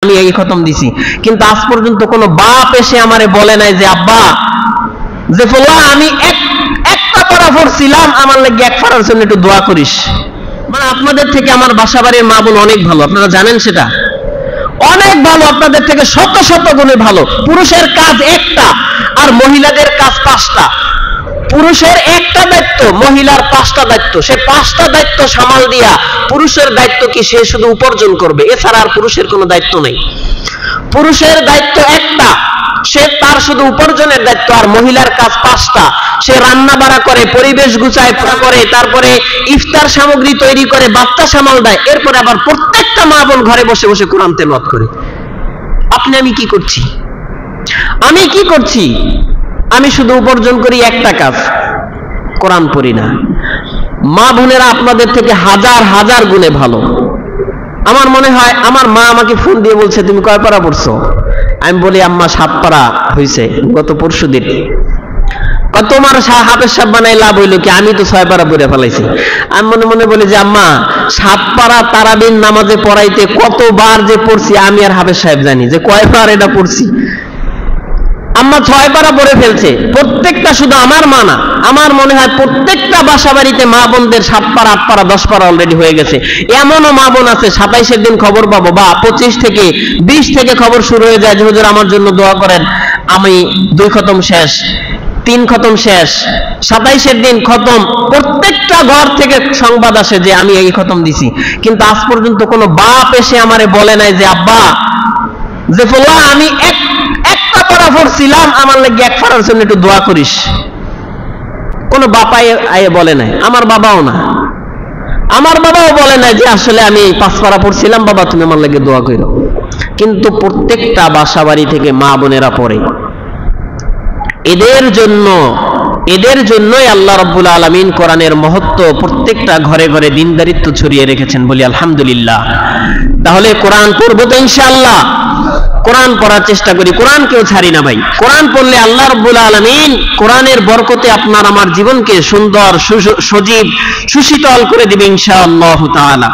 আমি এই খতম দিছি, কিন্তু আজ পর্যন্ত কোনো বাপ এসে আমারে বলে নাই যে আব্বা যে ফলা আমি একটা পারা পড়ছিলাম, আমার লাগি এক পারার জন্য একটু দোয়া করিস। মানে আপনাদের থেকে আমার বাসা বাড়ির মা বোন অনেক ভালো, আপনারা জানেন সেটা, অনেক ভালো, আপনাদের থেকে শত শত গুণে ভালো। পুরুষের কাজ একটা আর মহিলাদের কাজ 5টা। পুরুষের একটা দায়িত্ব, মহিলার 5টা দায়িত্ব। সে 5টা দায়িত্ব সামাল দিয়া, পুরুষের দায়িত্ব কি সে শুধু উপার্জন করবে, এছাড়া আর পুরুষের কোনো দায়িত্ব নেই। পুরুষের দায়িত্ব একটা, সে তার শুধু উপার্জনের দায়িত্ব, আর মহিলার কাজ 5টা। সে রান্না বাড়া করে, পরিবেশ গুছায় করে, তারপরে ইফতার সামগ্রী তৈরি করে, বাচ্চা সামাল দেয়, এরপরে আবার প্রত্যেকটা মা বোন ঘরে বসে বসে কোরআন তেলাওয়াত করে। আপনি আমি কি করছি? আমি কি করছি? আমি শুধু উপার্জন করি একটা কাজ, কোরআন পড়ি না। মা বোনেরা আপনাদের থেকে হাজার হাজার গুণে ভালো। আমার মনে হয় আমার মা আমাকে ফোন দিয়ে বলছে তুমি কয় পারা পড়ছো? আমি বলি আম্মা 7 পারা হয়েছে গত পরশুদিন। তোমার হাফেজ সাহেব বানাই লাভ হইলো কি? আমি তো 6 পারা পড়ে ফেলাইছি। আমি মনে মনে বলি যে আম্মা 7 পারা তারাবির নামাজে পড়াইতে কতবার যে পড়ছি আমি আর হাফেজ সাহেব জানি যে কয়বার এটা পড়ছি। আম্মা 6 পারা পড়ে ফেলছে, প্রত্যেকটা, শুধু আমার মা না, আমার মনে হয় প্রত্যেকটা বাসা বাড়িতে মা বোনদের 7 পারা 8 পারা 10 পারা অলরেডি হয়ে গেছে। এমনও মা বোন আছে 27-এর দিন খবর পাবো বা 25 থেকে 20 থেকে খবর শুরু হয়ে যায় যে হুজুর আমার জন্য দোয়া করেন, আমি 2 খতম শেষ, 3 খতম শেষ, 27-এর দিন খতম। প্রত্যেকটা ঘর থেকে সংবাদ আসে যে আমি এই খতম দিছি, কিন্তু আজ পর্যন্ত কোনো বাপ এসে আমারে বলে নাই যে আব্বা যে ফলা আমি একটা পারা পড়ছিলাম, আমার লাগি এক পারার জন্য একটু দোয়া করিস। কোনো বাপাই আয়ে বলে নাই, আমার বাবাও না, আমার বাবাও বলে নাই যে আসলে আমি 5 পারা পড়ছিলাম, বাবা তুমি আমার লাগি দোয়া করো। কিন্তু প্রত্যেকটা বাসা বাড়ি থেকে মা বোনেরা পড়ে। এদের জন্যই আল্লাহ রাব্বুল আলামিন কোরআনের মহত্ব প্রত্যেকটা ঘরে ঘরে দিনদারিত্ব ছড়িয়ে রেখেছেন, বলি আলহামদুলিল্লাহ। তাহলে কোরআন পড়বো তো ইনশাআল্লাহ, কোরআন পড়ার চেষ্টা করি, কোরআন কেউ ছাড়ি না ভাই। কোরআন পড়লে আল্লাহ রাব্বুল আলামিন কোরআনের বরকতে আপনার আমার জীবনকে সুন্দর, সজীব, সুশীতল করে দিবে ইনশাআল্লাহ তাআলা।